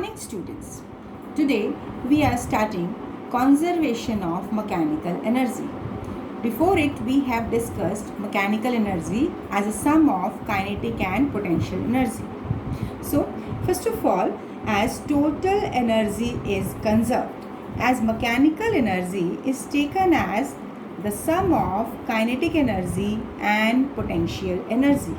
morning, students. Today we are starting conservation of mechanical energy. Before it, we have discussed mechanical energy as a sum of kinetic and potential energy. So, first of all, as total energy is conserved, as mechanical energy is taken as the sum of kinetic energy and potential energy.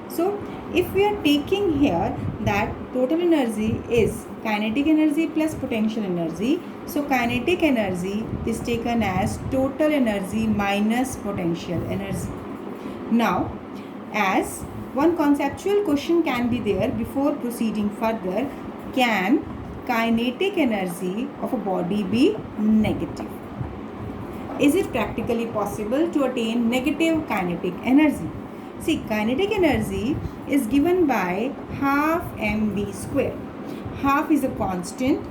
So, if we are taking here that total energy is kinetic energy plus potential energy, so kinetic energy is taken as total energy minus potential energy. Now, as one conceptual question can be there before proceeding further, can kinetic energy of a body be negative? Is it practically possible to attain negative kinetic energy? See, kinetic energy is given by half mv square. Half is a constant,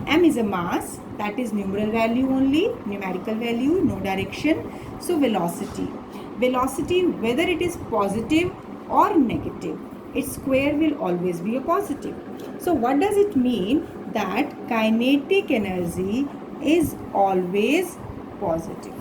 m is a mass, that is numeral value only, numerical value, no direction. So velocity. Velocity, whether it is positive or negative, its square will always be a positive. So what does it mean? That kinetic energy is always positive.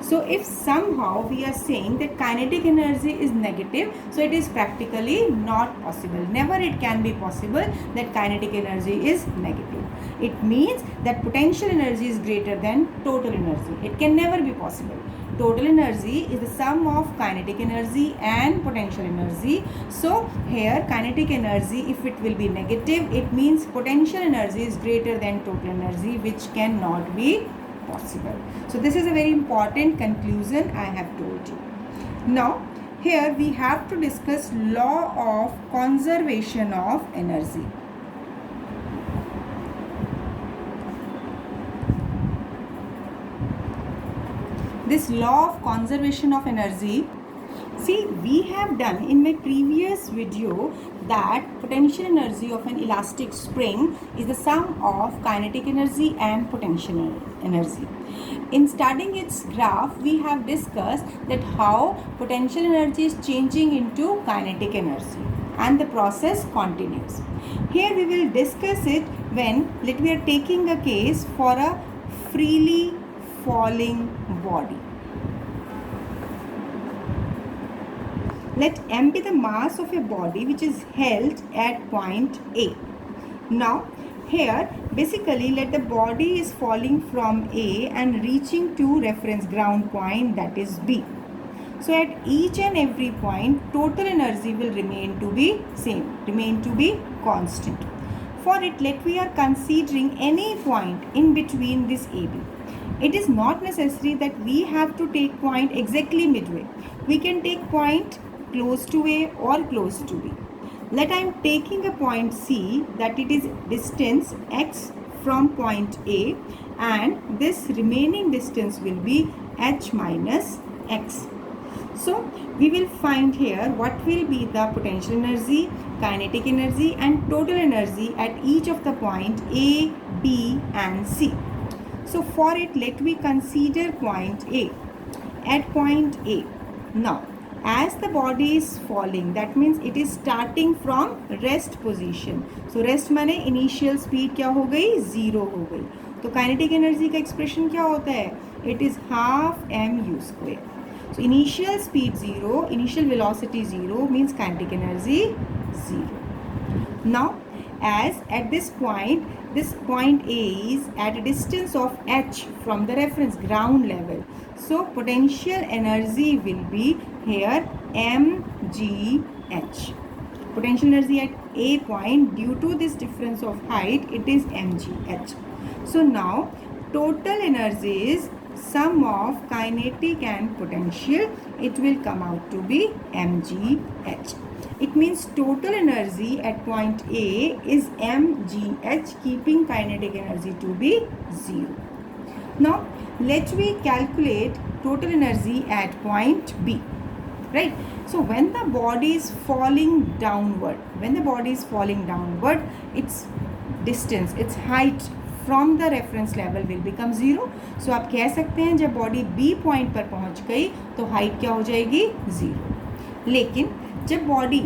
So if somehow we are saying that kinetic energy is negative, so it is practically not possible. Never it can be possible that kinetic energy is negative. It means that potential energy is greater than total energy. It can never be possible. Total energy is the sum of kinetic energy and potential energy. So here kinetic energy, if it will be negative, it means potential energy is greater than total energy, which cannot be possible. So this is a very important conclusion I have told you. Now here we have to discuss law of conservation of energy. This law of conservation of energy, see, we have done in my previous video that potential energy of an elastic spring is the sum of kinetic energy and potential energy. In studying its graph, we have discussed that how potential energy is changing into kinetic energy and the process continues. Here we will discuss it when we are taking a case for a freely falling body. Let m be the mass of a body which is held at point A. Now here basically let the body is falling from A and reaching to reference ground point, that is B. So at each and every point total energy will remain to be same, remain to be constant. For it, let we are considering any point in between this AB. It is not necessary that we have to take point exactly midway. We can take point close to A or close to B. Let I am taking a point C, that it is distance x from point A, and this remaining distance will be h minus x. So we will find here what will be the potential energy, kinetic energy and total energy at each of the point A, B and C. So for it, let we consider point A. At point A, now as the body is falling, that means it is starting from rest position. So rest माने initial speed क्या हो गई, 0 हो गई. तो kinetic energy का expression क्या होता है? It is half mu square. So initial speed 0, initial velocity 0 means kinetic energy 0. Now as at this point A is at a distance of h from the reference ground level. So potential energy will be here mgh. Potential energy at A point, due to this difference of height, it is mgh. So now total energy is sum of kinetic and potential. It will come out to be mgh. It means total energy at point A is mgh, keeping kinetic energy to be 0. Now let me calculate total energy at point B. Right? So when the body is falling downward, its distance, its height from the reference level will become 0. So आप कह सकते हैं जब body B point पर पहुंच गई तो height क्या हो जाएगी, 0. लेकिन जब बॉडी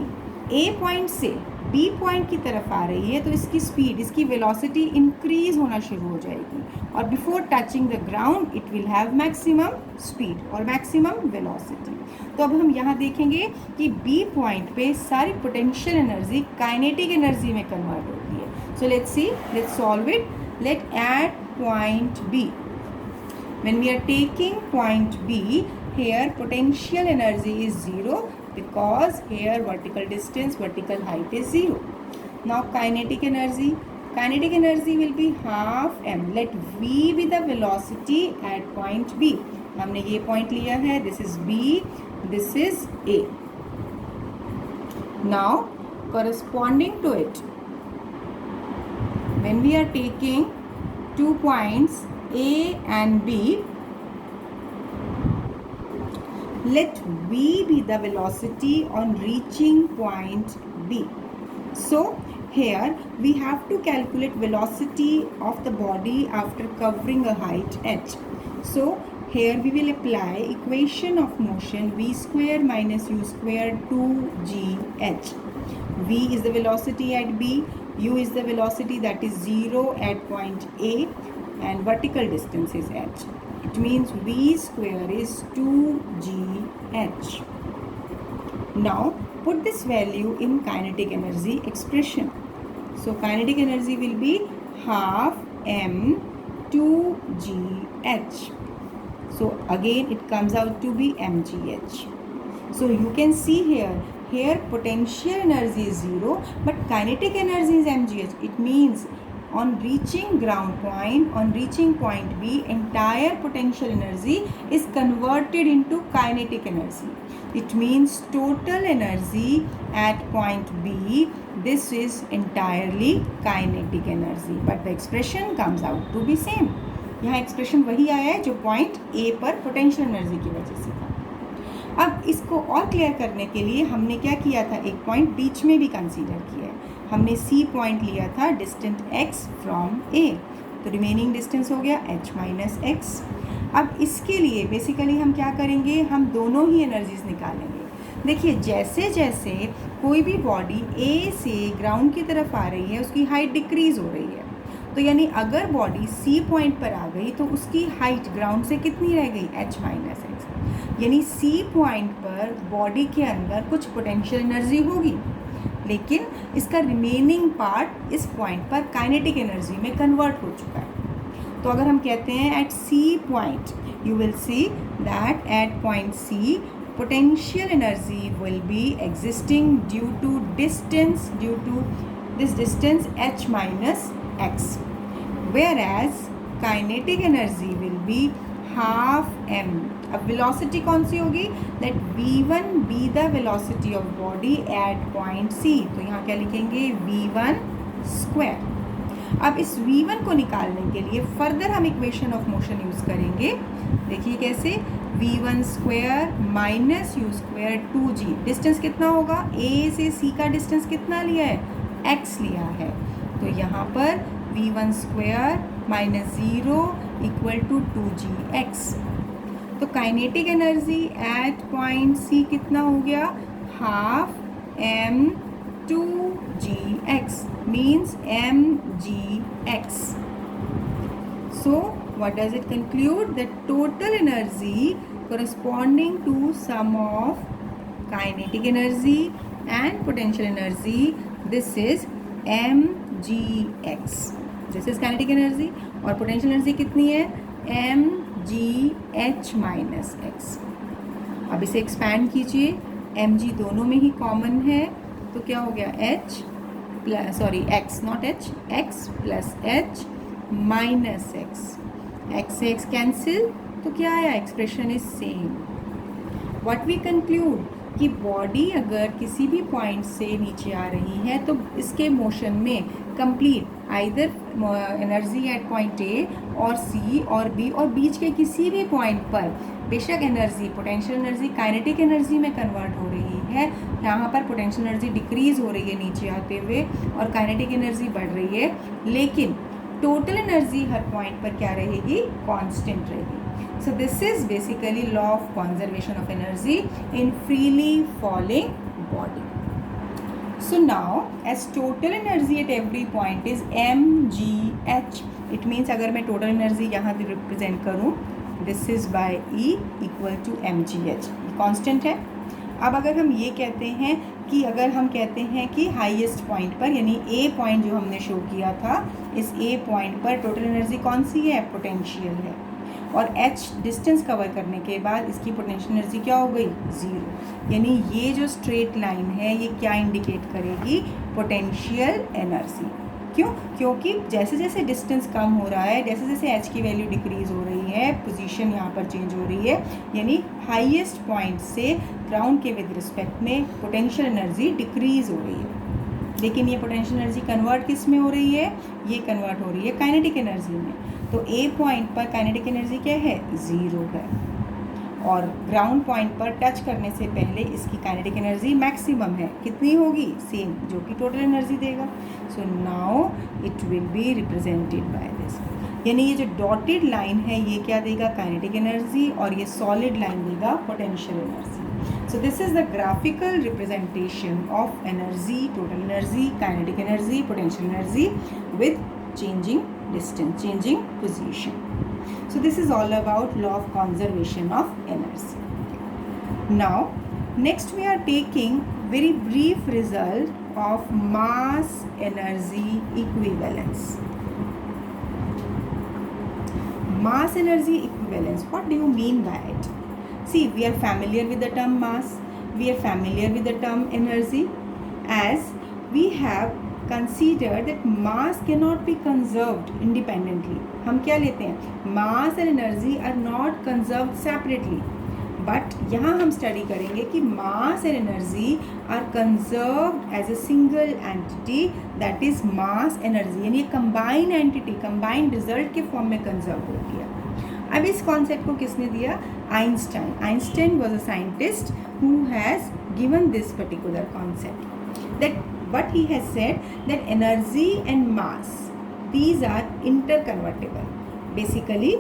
A पॉइंट से B बी पॉइंट की तरफ आ रही है तो इसकी स्पीड, इसकी वेलोसिटी इंक्रीज होना शुरू हो जाएगी और before touching the ground it will have maximum speed और मैक्सिमम वेलोसिटी। तो अब हम यहाँ देखेंगे कि बी पॉइंट पे सारी पोटेंशियल एनर्जी काइनेटिक एनर्जी में कन्वर्ट होती है। So let's see, let's solve it. Let at point B, when we are taking point B, here potential energy is 0 because here vertical distance, vertical height is 0. Now kinetic energy will be half m. Let v be the velocity at point B. हमने ये point लिया है, this is B, this is A. Now corresponding to it, when we are taking 2 points A and B, let v be the velocity on reaching point B. So here we have to calculate velocity of the body after covering a height h. So here we will apply equation of motion v square minus u square 2gh. V is the velocity at B, u is the velocity that is 0 at point A, and vertical distance is h. It means v square is 2gh. Now put this value in kinetic energy expression. So kinetic energy will be half m 2gh. So again it comes out to be mgh. So you can see here potential energy is 0 but kinetic energy is mgh. It means on reaching ground point, on reaching point B, entire potential energy is converted into kinetic energy. It means total energy at point B, this is entirely kinetic energy, but the expression comes out to be same. यहाँ expression वही आया है जो point A पर potential energy की वजह से था। अब इसको और क्लियर करने के लिए हमने क्या किया था, एक पॉइंट बीच में भी कंसीडर किया है। हमने C पॉइंट लिया था डिस्टेंट x फ्रॉम A, तो रिमेनिंग डिस्टेंस हो गया h माइनस एक्स। अब इसके लिए बेसिकली हम क्या करेंगे, हम दोनों ही एनर्जीज निकालेंगे। देखिए जैसे जैसे कोई भी बॉडी A से ग्राउंड की तरफ आ रही है उसकी हाइट डिक्रीज हो रही है, तो यानी अगर बॉडी C पॉइंट पर आ गई तो उसकी हाइट ग्राउंड से कितनी रह गई, h माइनस एक्स। यानी C पॉइंट पर बॉडी के अंदर कुछ पोटेंशियल एनर्जी होगी, लेकिन इसका रिमेनिंग पार्ट इस पॉइंट पर काइनेटिक एनर्जी में कन्वर्ट हो चुका है। तो अगर हम कहते हैं at C point, you will see that at point C potential energy will be existing due to distance, due to this distance h minus x, whereas kinetic energy will be half m. अब velocity कौन सी होगी, let v1 be the velocity of body at point C, तो यहाँ क्या लिखेंगे v1 square. अब इस v1 को निकालने के लिए फर्दर हम इक्वेशन ऑफ मोशन यूज़ करेंगे। देखिए कैसे, v1 square minus you square 2g, distance कितना होगा, A से C का डिस्टेंस कितना लिया है, x लिया है, तो यहाँ पर v1 square minus 0 equal to 2gx। तो kinetic energy at point C कितना हो गया, half m 2gx means mgx। So what does it conclude, that total energy corresponding to sum of kinetic energy and potential energy, this is mgx. This is kinetic energy और potential energy कितनी है, mgh minus x. अब इसे expand कीजिए, mg दोनों में ही common है, तो क्या हो गया, h plus x not h, x plus h minus x से x कैंसिल, तो क्या आया, expression is same. What we conclude कि बॉडी अगर किसी भी पॉइंट से नीचे आ रही है तो इसके मोशन में complete either energy at point A और सी और बी और बीच के किसी भी पॉइंट पर बेशक energy, potential energy kinetic energy में कन्वर्ट हो रही है, यहाँ पर पोटेंशियल एनर्जी डिक्रीज हो रही है नीचे आते हुए और काइनेटिक एनर्जी बढ़ रही है, लेकिन टोटल एनर्जी हर पॉइंट पर क्या रहेगी, कांस्टेंट रहेगी। So this is basically law of conservation of energy in freely falling body. So now as total energy at every point is mgh. It means अगर मैं total energy यहाँ represent करूँ, this is by E equal to mgh, constant है. अब अगर हम ये कहते हैं कि अगर हम कहते हैं कि हाईएस्ट पॉइंट पर, यानी ए पॉइंट जो हमने शो किया था, इस ए पॉइंट पर टोटल एनर्जी कौन सी है? पोटेंशियल है. और h डिस्टेंस कवर करने के बाद इसकी पोटेंशियल एनर्जी क्या हो गई? 0. यानी ये जो स्ट्रेट लाइन है ये क्या इंडिकेट करेगी? Potential energy. क्यों? क्योंकि जैसे जैसे डिस्टेंस कम हो रहा है, जैसे जैसे h की वैल्यू डिक्रीज़ हो रही है, पोजीशन यहाँ पर चेंज हो रही है, यानी हाईएस्ट पॉइंट से ग्राउंड के विद रिस्पेक्ट में पोटेंशियल एनर्जी डिक्रीज़ हो रही है. लेकिन ये पोटेंशियल एनर्जी कन्वर्ट किस में हो रही है? ये कन्वर्ट हो रही है काइनेटिक एनर्जी में. तो ए पॉइंट पर काइनेटिक एनर्जी क्या है? 0 है. और ग्राउंड पॉइंट पर टच करने से पहले इसकी काइनेटिक एनर्जी मैक्सिमम है. कितनी होगी? सेम, जो कि टोटल एनर्जी देगा. So now it will be represented by this. यानी ये जो डॉटेड लाइन है ये क्या देगा? Kinetic energy. और ये सॉलिड लाइन देगा potential energy. So this is the graphical representation of energy, total energy, kinetic energy, potential energy with changing distance, changing position. So this is all about law of conservation of energy. Now, next we are taking very brief result of mass energy equivalence. Mass energy equivalence, what do you mean by it? See, we are familiar with the term mass, we are familiar with the term energy, as we have considered that mass cannot be conserved independently. हम क्या लेते हैं? Mass and energy are not conserved separately. But यहाँ हम study करेंगे कि mass and energy are conserved as a single entity, that is mass energy. यानी combined entity, combined result के फॉर्म में कंजर्व हो गया. अब इस कॉन्सेप्ट को किसने दिया? Einstein. Einstein was a scientist who has given this particular concept. That what he has said, that energy and mass, these are interconvertible. Basically,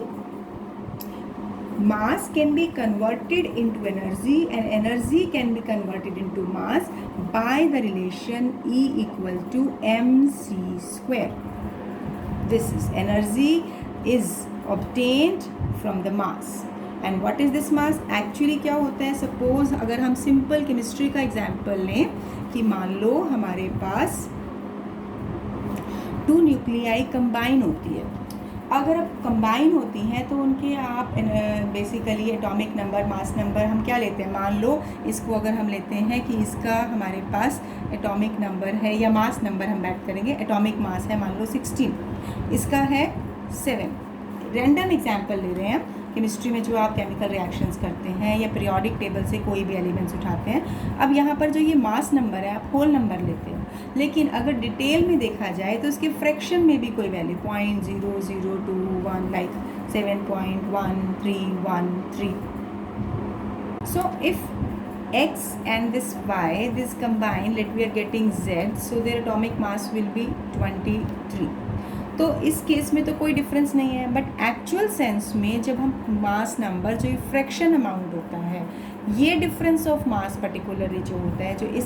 mass can be converted into energy and energy can be converted into mass by the relation E equal to mc square. This is energy is obtained from the mass. And what is this mass? Actually क्या होता है? Suppose अगर हम simple chemistry का example लें कि मान लो हमारे पास 2 न्यूक्लियाई कंबाइन होती है. अगर अब कंबाइन होती हैं तो उनके आप basically atomic number, mass number हम क्या लेते हैं? मान लो इसको अगर हम लेते हैं कि इसका हमारे पास एटॉमिक नंबर है या मास नंबर हम बात करेंगे, एटॉमिक मास है मान लो 16, इसका है 7. रैंडम एग्जाम्पल ले रहे हैं. केमिस्ट्री में जो आप केमिकल रिएक्शंस करते हैं या पीरियोडिक टेबल से कोई भी एलिमेंट्स उठाते हैं, अब यहाँ पर जो ये मास नंबर है आप होल नंबर लेते हो, लेकिन अगर डिटेल में देखा जाए तो इसके फ्रैक्शन में भी कोई value 0.0021 like 7.1313. So if x and this y, this combined, let we are getting z, so their atomic mass will be 23. तो इस केस में तो कोई डिफरेंस नहीं है. बट एक्चुअल सेंस में जब हम मास नंबर, जो फ्रैक्शन अमाउंट होता है, ये डिफरेंस ऑफ मास पर्टिकुलरली जो होता है, जो इस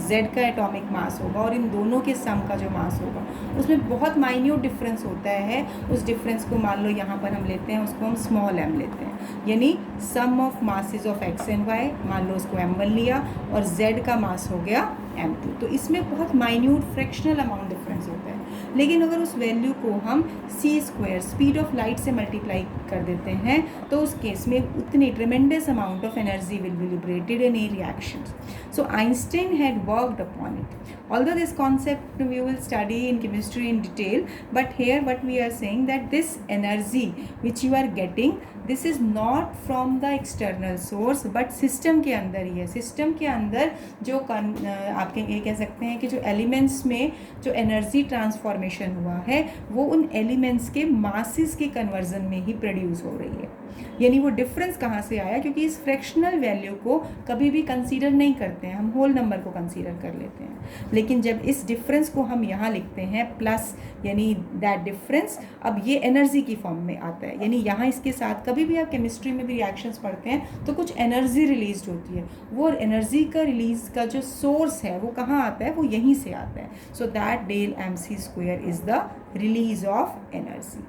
z का एटॉमिक मास होगा और इन दोनों के सम का जो मास होगा, उसमें बहुत माइन्यूट डिफरेंस होता है. उस डिफरेंस को मान लो यहाँ पर हम लेते हैं, उसको हम स्मॉल m लेते हैं. यानी sum of masses of x and y, मान लो उसको m1 लिया और z का मास हो गया m2. तो इसमें बहुत माइन्यूट फ्रैक्शनल अमाउंट डिफरेंस होता है. लेकिन अगर उस वैल्यू को हम c² स्पीड ऑफ लाइट से मल्टीप्लाई कर देते हैं तो उस केस में उतनी ट्रेमेंडस amount of energy will be liberated in a reaction. So Einstein had worked upon it. Although this concept we will study in chemistry in detail, but here what we are saying that this energy which you are getting, this is not from the external source but system के अंदर ही है. system के अंदर जो आपके ये कह सकते हैं कि जो elements में जो energy transformation फॉर्मेशन हुआ है वो उन एलिमेंट्स के मासेस के कन्वर्जन में ही प्रोड्यूस हो रही है। यानी वो डिफरेंस कहाँ से आया, क्योंकि इस फ्रैक्शनल वैल्यू को कभी भी कंसीडर नहीं करते हैं, हम होल नंबर को कंसीडर कर लेते हैं। लेकिन जब इस डिफरेंस को हम यहाँ लिखते हैं प्लस, यानी दैट डिफरेंस अब ये एनर्जी की फॉर्म में आता है। यानी यहाँ इसके साथ कभी भी आप केमिस्ट्री में भी रिएक्शंस पढ़ते हैं तो कुछ एनर्जी रिलीज होती है, वो एनर्जी का रिलीज का जो सोर्स है वो कहाँ आता है, वो यहीं से आता है। So that del mc square is the release of energy.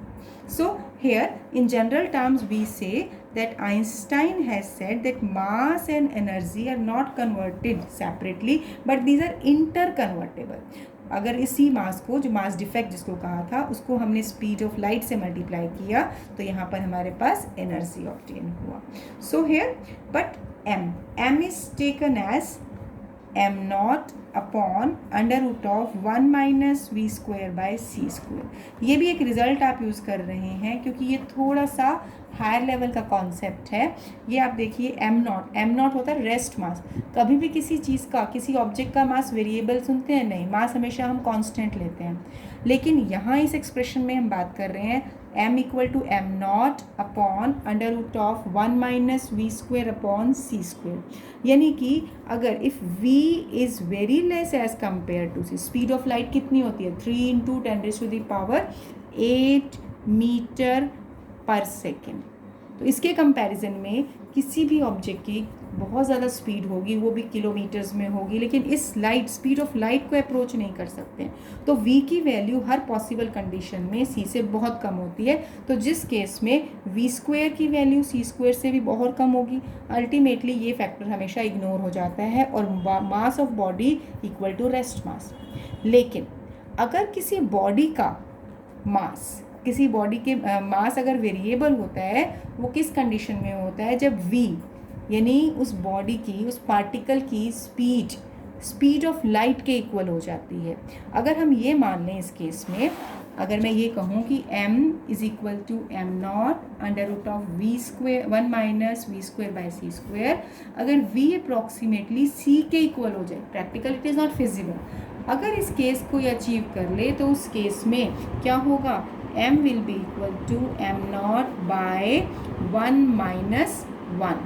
So here in general terms we say that Einstein has said that mass and energy are not converted separately but these are interconvertible. अगर इसी मास को, जो mass defect जिसको कहा था, उसको हमने speed of light से मल्टीप्लाई किया तो यहाँ पर हमारे पास एनर्जी ऑब्टेन हुआ. So here but m is taken as m naught upon under root of 1 minus v square by c square. ये भी एक रिजल्ट आप यूज़ कर रहे हैं क्योंकि ये थोड़ा सा हायर लेवल का कॉन्सेप्ट है. ये आप देखिए एम नॉट होता है रेस्ट मास. कभी भी किसी चीज़ का, किसी ऑब्जेक्ट का मास वेरिएबल सुनते हैं नहीं, मास हमेशा हम कांस्टेंट लेते हैं. लेकिन यहाँ इस एक्सप्रेशन में हम बात कर रहे हैं m equal to m not upon under root of 1 minus v square upon c square. यानी कि अगर if v is very less as compare to c, speed of light कितनी होती है 3 × 10⁸ मीटर पर सेकेंड. तो इसके कंपैरिजन में किसी भी ऑब्जेक्ट की बहुत ज़्यादा स्पीड होगी, वो भी किलोमीटर्स में होगी, लेकिन इस लाइट स्पीड ऑफ लाइट को अप्रोच नहीं कर सकते. तो v की वैल्यू हर पॉसिबल कंडीशन में c से बहुत कम होती है. तो जिस केस में v स्क्वायर की वैल्यू c स्क्वायर से भी बहुत कम होगी, अल्टीमेटली ये फैक्टर हमेशा इग्नोर हो जाता है और mass of body equal to rest mass. लेकिन अगर किसी बॉडी का मास, किसी बॉडी के मास अगर वेरिएबल होता है, वो किस कंडीशन में होता है, जब v यानी उस बॉडी की, उस पार्टिकल की स्पीड ऑफ लाइट के इक्वल हो जाती है. अगर हम ये मान लें इस केस में, अगर मैं ये कहूँ कि m is equal to m not under root of v square 1 minus v square by c square, अगर v अप्रॉक्सीमेटली c के इक्वल हो जाए, practical it is not feasible, अगर इस केस को ये अचीव कर ले तो उस केस में क्या होगा, m will be equal to m not by 1 minus 1.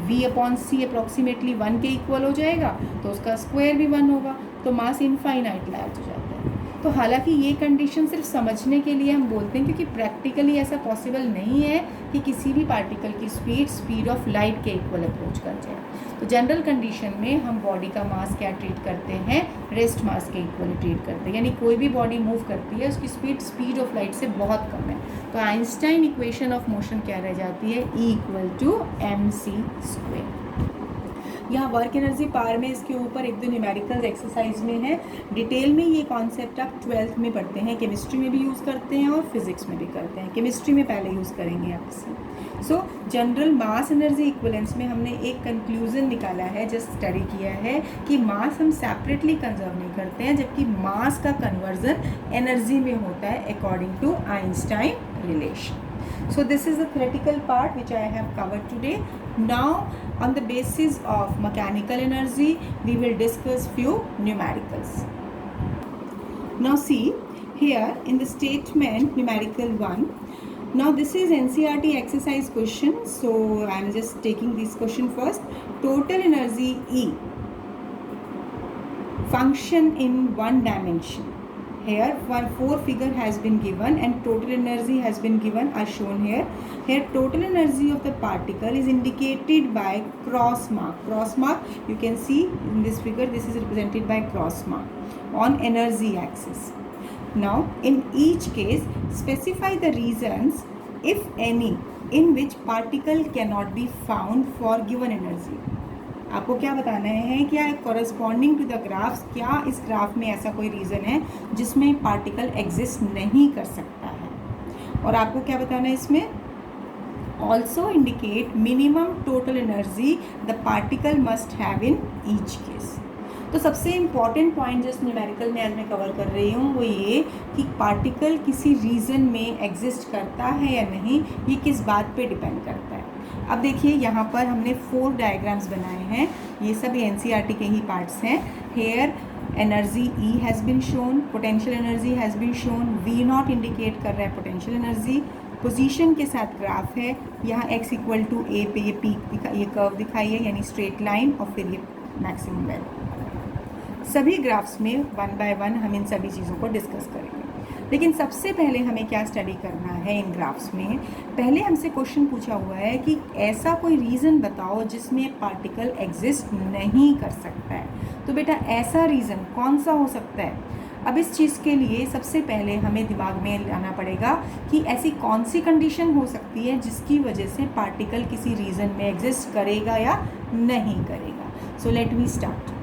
v upon c approximately 1 के इक्वल हो जाएगा तो उसका स्क्वायर भी 1 होगा, तो मास इनफाइनाइट लार्ज हो जाता है. तो हालांकि ये कंडीशन सिर्फ समझने के लिए हम बोलते हैं, क्योंकि प्रैक्टिकली ऐसा पॉसिबल नहीं है कि किसी भी पार्टिकल की स्पीड ऑफ लाइट के इक्वल अप्रोच कर जाए. तो जनरल कंडीशन में हम बॉडी का मास क्या ट्रीट करते हैं, रेस्ट मास के इक्वल ट्रीट करते हैं. यानी कोई भी बॉडी मूव करती है उसकी स्पीड ऑफ लाइट से बहुत कम है. तो आइंस्टाइन इक्वेशन ऑफ मोशन क्या रह जाती है, E equal to mc square. यहाँ वर्क एनर्जी पावर में इसके ऊपर एक दो न्यूमेरिकल एक्सरसाइज में है. डिटेल में ये कॉन्सेप्ट आप 12th में पढ़ते हैं, केमिस्ट्री में भी यूज़ करते हैं और फिजिक्स में भी करते हैं. केमिस्ट्री में पहले यूज़ करेंगे आप इसे. सो जनरल मास एनर्जी इक्विवेलेंस में हमने एक कंक्लूजन निकाला है, जस्ट स्टडी किया है कि मास हम सेपरेटली कंजर्व नहीं करते हैं, जबकि मास का कन्वर्जन एनर्जी में होता है according to Einstein relation. So this is the theoretical part which I have covered today. Now on the basis of mechanical energy we will discuss few numericals. Now see here in the statement numerical 1. Now this is NCERT exercise question, so I am just taking this question first. Total energy E function in one dimension. Here four figure has been given and total energy has been given as shown here. Here total energy of the particle is indicated by cross mark. Cross mark you can see in this figure, this is represented by cross mark on energy axis. Now in each case specify the reasons if any in which particle cannot be found for given energy. आपको क्या बताना है, क्या corresponding to the graphs, क्या इस graph में ऐसा कोई रीज़न है जिसमें पार्टिकल एग्जिस्ट नहीं कर सकता है. और आपको क्या बताना है इसमें, also indicate minimum total energy the particle must have in each case. तो सबसे इम्पॉर्टेंट पॉइंट जिस न्यूमेरिकल में आज मैं कवर कर रही हूँ वो ये कि पार्टिकल किसी रीजन में एग्जिस्ट करता है या नहीं, ये किस बात पे डिपेंड करता है. अब देखिए यहाँ पर हमने 4 डायग्राम्स बनाए हैं, ये सब NCERT के ही पार्ट्स हैं. Here energy E has been shown, potential energy has been shown, V0 indicate कर रहा है पोटेंशियल एनर्जी, पोजीशन के साथ ग्राफ है, यहाँ x इक्वल टू a पे ये पीक ये कर्व दिखाई है यानी स्ट्रेट लाइन, और फिर ये मैक्सिमम वैल्यू। सभी ग्राफ्स में 1 बाय 1 हम इन सभी चीज़ों को डिस्कस करेंगे। लेकिन सबसे पहले हमें क्या स्टडी करना है इन ग्राफ्स में, पहले हमसे क्वेश्चन पूछा हुआ है कि ऐसा कोई रीज़न बताओ जिसमें पार्टिकल एग्जिस्ट नहीं कर सकता है। तो बेटा ऐसा रीज़न कौन सा हो सकता है? अब इस चीज़ के लिए सबसे पहले हमें दिमाग में लाना पड़ेगा कि ऐसी कौन सी कंडीशन हो सकती है जिसकी वजह से पार्टिकल किसी रीजन में एग्जिस्ट करेगा या नहीं करेगा। So let me start.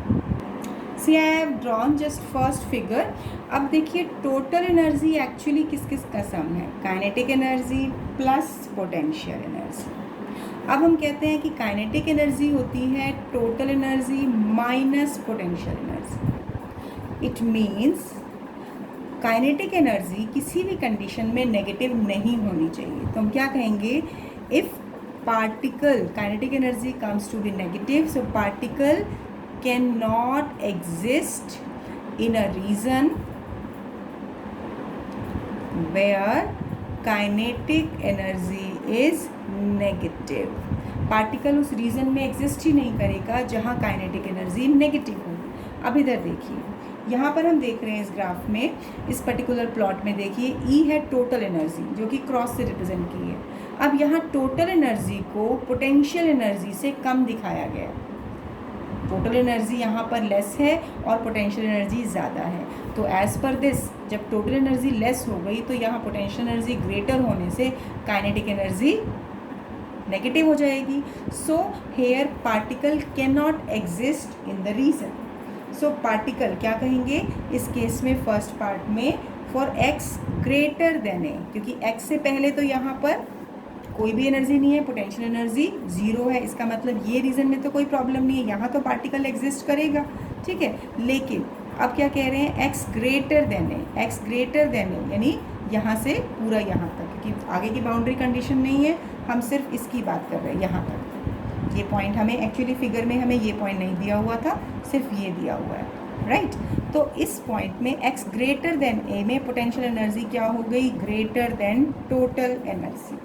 See I have drawn just first figure. अब देखिए टोटल एनर्जी एक्चुअली किस किस का सम है, kinetic energy plus potential energy. अब हम कहते हैं कि काइनेटिक एनर्जी होती है total energy minus potential energy. It means kinetic energy किसी भी कंडीशन में नेगेटिव नहीं होनी चाहिए। तो हम क्या कहेंगे, if particle kinetic energy comes to be negative, so particle can not exist in a region where kinetic energy is negative. Particle उस रीजन में एग्जिस्ट ही नहीं करेगा जहाँ काइनेटिक एनर्जी नेगेटिव होगी। अब इधर देखिए, यहाँ पर हम देख रहे हैं इस ग्राफ में, इस पर्टिकुलर प्लॉट में देखिए E है टोटल एनर्जी जो कि क्रॉस से रिप्रेजेंट की है। अब यहाँ टोटल एनर्जी को पोटेंशियल एनर्जी से कम दिखाया गया है। टोटल एनर्जी यहाँ पर लेस है और पोटेंशियल एनर्जी ज़्यादा है। तो एज पर दिस जब टोटल एनर्जी लेस हो गई तो यहाँ पोटेंशियल एनर्जी ग्रेटर होने से काइनेटिक एनर्जी नेगेटिव हो जाएगी। So here particle can not exist in the region. So particle क्या कहेंगे इस केस में, फर्स्ट पार्ट में for x greater than a, क्योंकि x से पहले तो यहाँ पर कोई भी एनर्जी नहीं है, पोटेंशियल एनर्जी 0 है। इसका मतलब ये रीजन में तो कोई प्रॉब्लम नहीं है, यहाँ तो पार्टिकल एग्जिस्ट करेगा, ठीक है। लेकिन अब क्या कह रहे हैं, x ग्रेटर देन ए, x ग्रेटर देन ए यानी यहाँ से पूरा यहाँ तक, क्योंकि आगे की बाउंड्री कंडीशन नहीं है, हम सिर्फ इसकी बात कर रहे हैं यहाँ तक। ये पॉइंट हमें एक्चुअली फिगर में हमें ये पॉइंट नहीं दिया हुआ था, सिर्फ ये दिया हुआ है, राइट। तो इस पॉइंट में x ग्रेटर देन ए में पोटेंशियल एनर्जी क्या हो गई, greater than total energy.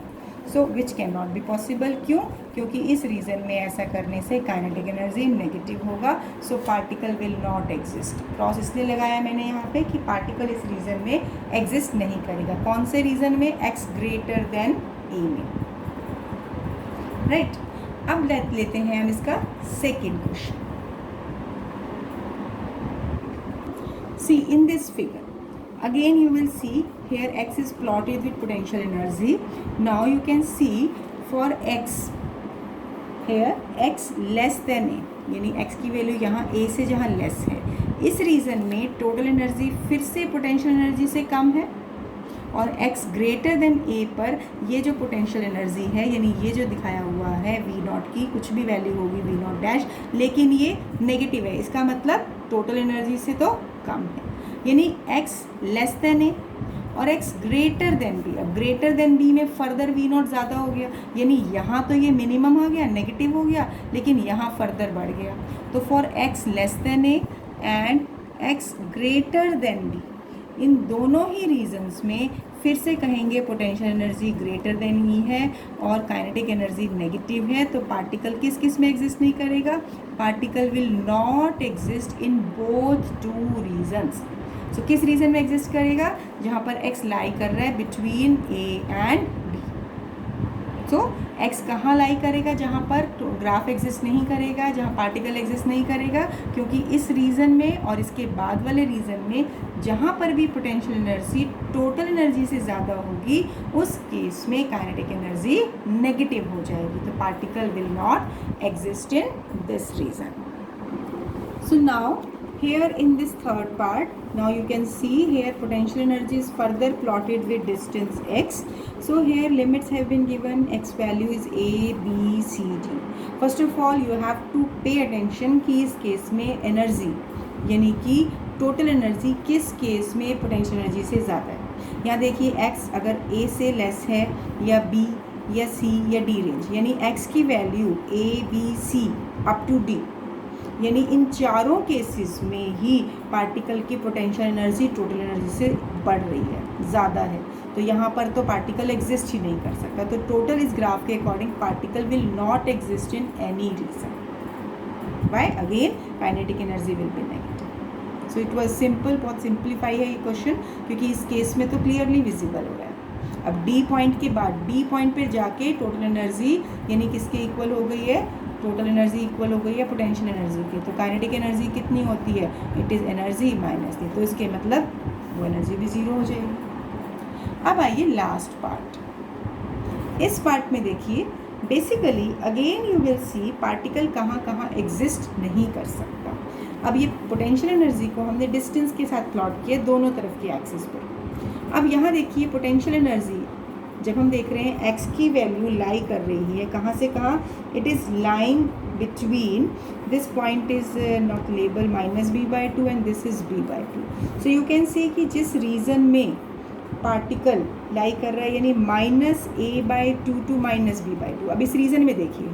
So which can not be possible. क्यों? क्योंकि इस रीजन में ऐसा करने से काइनेटिक एनर्जी नेगेटिव होगा। So particle will not exist. Cross इसलिए लगाया मैंने यहाँ पे कि पार्टिकल इस रीजन में एग्जिस्ट नहीं करेगा। कौन से रीजन में, x ग्रेटर देन ए में, राइट। अब लेते हैं हम इसका second question. See in this figure again you will see here x is plotted with potential energy. Now you can see for x here x less than a, यानी x की value यहाँ a से जहाँ less है, इस reason में total energy फिर से पोटेंशियल एनर्जी से कम है, और x ग्रेटर देन a पर ये जो पोटेंशियल एनर्जी है यानी ये जो दिखाया हुआ है V0 की कुछ भी वैल्यू होगी V0 डैश, लेकिन ये नेगेटिव है। इसका मतलब टोटल एनर्जी से तो कम है, यानी x लेस देन ए और x ग्रेटर देन बी। अब ग्रेटर देन बी में फर्दर V0 ज़्यादा हो गया, यानी यहाँ तो ये मिनिमम आ गया, नेगेटिव हो गया, लेकिन यहाँ फर्दर बढ़ गया। तो for x less than A and x greater than B, इन दोनों ही रीजन्स में फिर से कहेंगे पोटेंशियल एनर्जी ग्रेटर देन ही है और काइनेटिक एनर्जी नेगेटिव है। तो पार्टिकल किस किस में एग्जिस्ट नहीं करेगा, particle will not exist in both two regions. So किस रीजन में एग्जिस्ट करेगा, जहाँ पर x लाई कर रहा है between a and b। So x कहाँ लाई करेगा, जहाँ पर ग्राफ एग्जिस्ट नहीं करेगा, जहाँ पार्टिकल एग्जिस्ट नहीं करेगा, क्योंकि इस रीजन में और इसके बाद वाले रीजन में जहाँ पर भी पोटेंशियल एनर्जी टोटल एनर्जी से ज़्यादा होगी उस केस में काइनेटिक एनर्जी नेगेटिव हो जाएगी। तो particle will not exist in this region. So now here in this third part, now you can see here potential energy is further plotted with distance x. So here limits have been given, x value is a, b, c, d. First of all you have to pay attention कि इस case में energy यानी कि total energy किस case में potential energy से ज़्यादा है। यहाँ देखिए x अगर a से लेस है या b या c या d रेंज, यानी x की value a, b, c up to d, यानी इन चारों केसेस में ही पार्टिकल की पोटेंशियल एनर्जी टोटल एनर्जी से बढ़ रही है, ज़्यादा है। तो यहाँ पर तो पार्टिकल एग्जिस्ट ही नहीं कर सकता। तो टोटल इस ग्राफ के according particle will not exist in any region. Why? Again kinetic energy will be negative. So it was simple, बहुत सिंप्लीफाई है ये क्वेश्चन, क्योंकि इस केस में तो क्लियरली विजिबल हो रहा है। अब डी पॉइंट के बाद डी पॉइंट पर जाके टोटल एनर्जी यानी किसके इक्वल हो गई है? टोटल एनर्जी इक्वल हो गई है पोटेंशियल एनर्जी की। तो काइनेटिक एनर्जी कितनी होती है? इट इज़ एनर्जी माइनस दी, तो इसके मतलब वो एनर्जी भी ज़ीरो हो जाएगी। अब आइए लास्ट पार्ट। इस पार्ट में देखिए, basically again you will C particle कहाँ कहाँ एग्जिस्ट नहीं कर सकता। अब ये पोटेंशियल एनर्जी को हमने डिस्टेंस के साथ प्लॉट किया दोनों तरफ की एक्सिस पर। अब यहाँ देखिए पोटेंशियल एनर्जी जब हम देख रहे हैं x की वैल्यू लाई कर रही है कहाँ से कहाँ? It is lying between this point is not label -b/2 and this is b/2। So you can see कि जिस रीजन में पार्टिकल लाई कर रहा है यानी -a/2 टू -b/2। अब इस रीजन में देखिए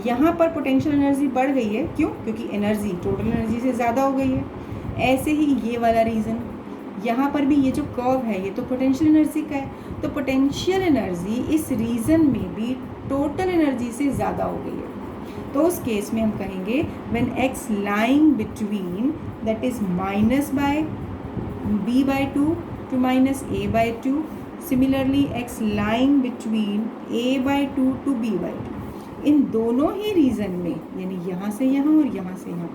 यहाँ पर पोटेंशियल एनर्जी बढ़ गई है। क्यों? क्योंकि एनर्जी टोटल एनर्जी से ज़्यादा हो गई है। ऐसे ही ये वाला रीज़न, यहाँ पर भी ये जो कर्व है ये तो पोटेंशियल एनर्जी का है। तो पोटेंशियल एनर्जी इस रीजन में भी टोटल एनर्जी से ज़्यादा हो गई है। तो उस केस में हम कहेंगे when x lying between that is -b/2 to -a/2, similarly x lying between a/2 to b/2, इन दोनों ही रीजन में यानी यहाँ से यहाँ और यहाँ से यहाँ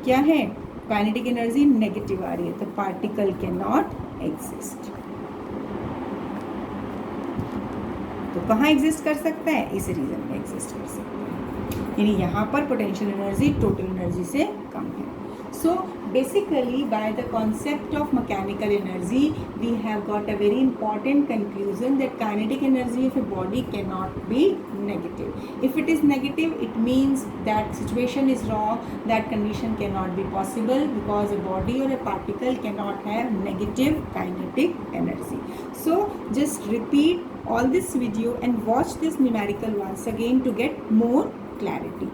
क्या है? काइनेटिक एनर्जी नेगेटिव आ रही है। तो पार्टिकल कैन नॉट एग्जिस्ट। तो कहाँ एग्जिस्ट कर सकता है? इस रीजन में एग्जिस्ट कर सकता है, यानी यहाँ पर पोटेंशियल एनर्जी टोटल एनर्जी से कम है। सो basically by the concept of mechanical energy we have got a very important conclusion that kinetic energy of a body cannot be negative. If it is negative, it means that situation is wrong, that condition cannot be possible because a body or a particle cannot have negative kinetic energy. So just repeat all this video and watch this numerical once again to get more clarity.